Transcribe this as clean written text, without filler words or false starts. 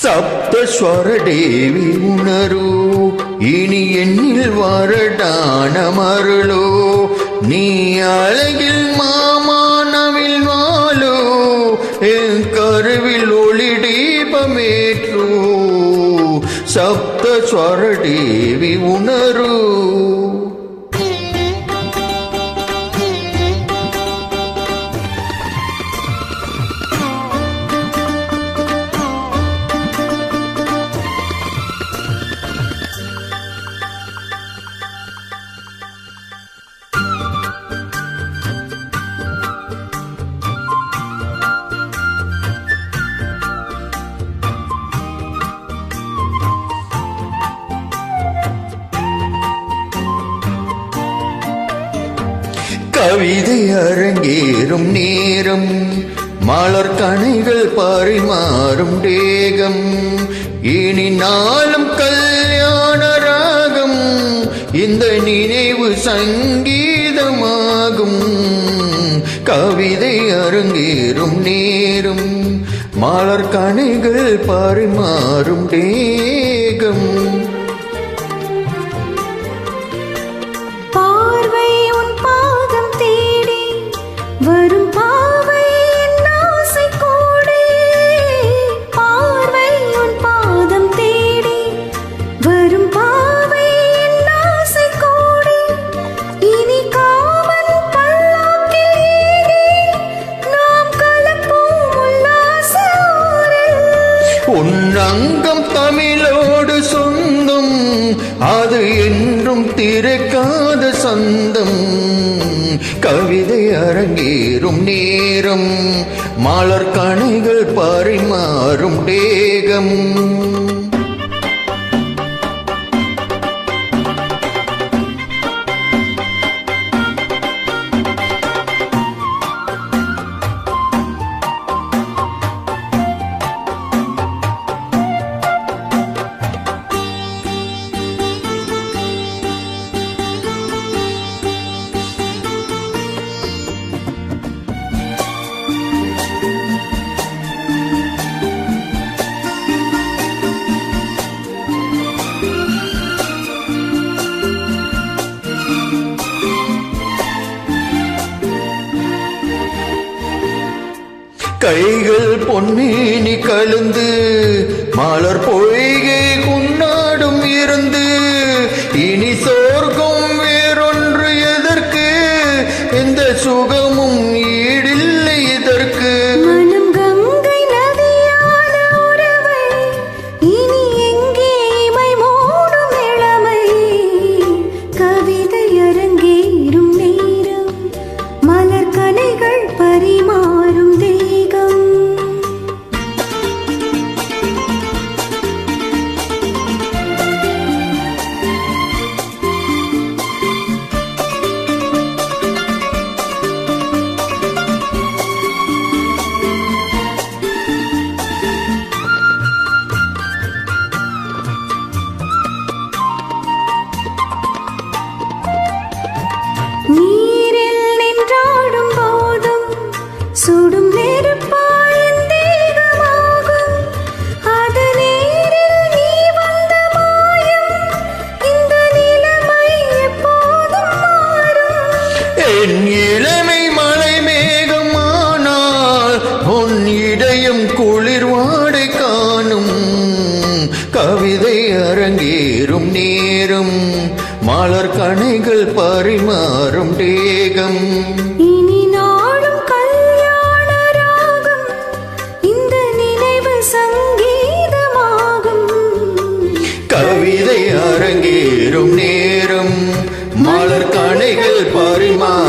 சப்தஸ்வர தேவி உணரு இனி எண்ணில் வரடான மருளோ நீ அழகில் மாமானவில் வாழோ என் கருவில் ஒளி தீபமேற்றோ சப்தஸ்வர தேவி உணரு கவிதை அரங்கேறும் நேரம் மலர் கணைகள் பரிமாறும் தேகம் இனி நாளும் கல்யாண ராகம் இந்த நினைவு சங்கீதமாகும் கவிதை அரங்கேறும் நேரம் மலர் கணைகள் பரிமாறும் தேகம் வரும் பாவை என் ஆசை கூடி பார்வை உன் பாதம் தேடி வரும் பாவை என் ஆசை கூடி இனி காமன் பல்லாக்கில் ஏறி நாம் கலப்போம் உல்லாச ஊரில் உன் அங்கம் தமிழோடு சொந்தம் அது என்றும் திரைக்காத சந்தம் கவிதை அரங்கேறும் நேரம் மலர் கணைகள் பரிமாறும் தேகம் கைகள் பொன்னேனி கலந்து மலர் பொய்கை குன்னாடும் இருந்து இனி சோர்க்கம் வேறொன்று எதற்கு எந்த சுகமும் ஈடில்லை இதற்கு மனம் கங்கை நதியான உறவை இனி எங்கே இமை மூடும் இளமை கவிதை அரங்கேறும் நேரம் மலர் கனைகள் பரிமாறும் தேகம் நீரில் நின்றாடும் போதும் சுடும் நெருப்பாயின் தேகமாகும் அது நீரில் நீ வந்த மாயம் இந்த நிலைமை எப்போதும் மாறும் என் இளமை மலை மேகமானால் உன் இதயம் குளிர் வாடை காணும் கவிதை அரங்கேறும் நேரம் மலர் கணைகள் பரிமாறும் தேகம் இனி நாளும் கல்யாண ராகம் இந்த நினைவு சங்கீதமாகும் கவிதை அரங்கேறும் நேரம் மலர் கணைகள் பரிமாறும்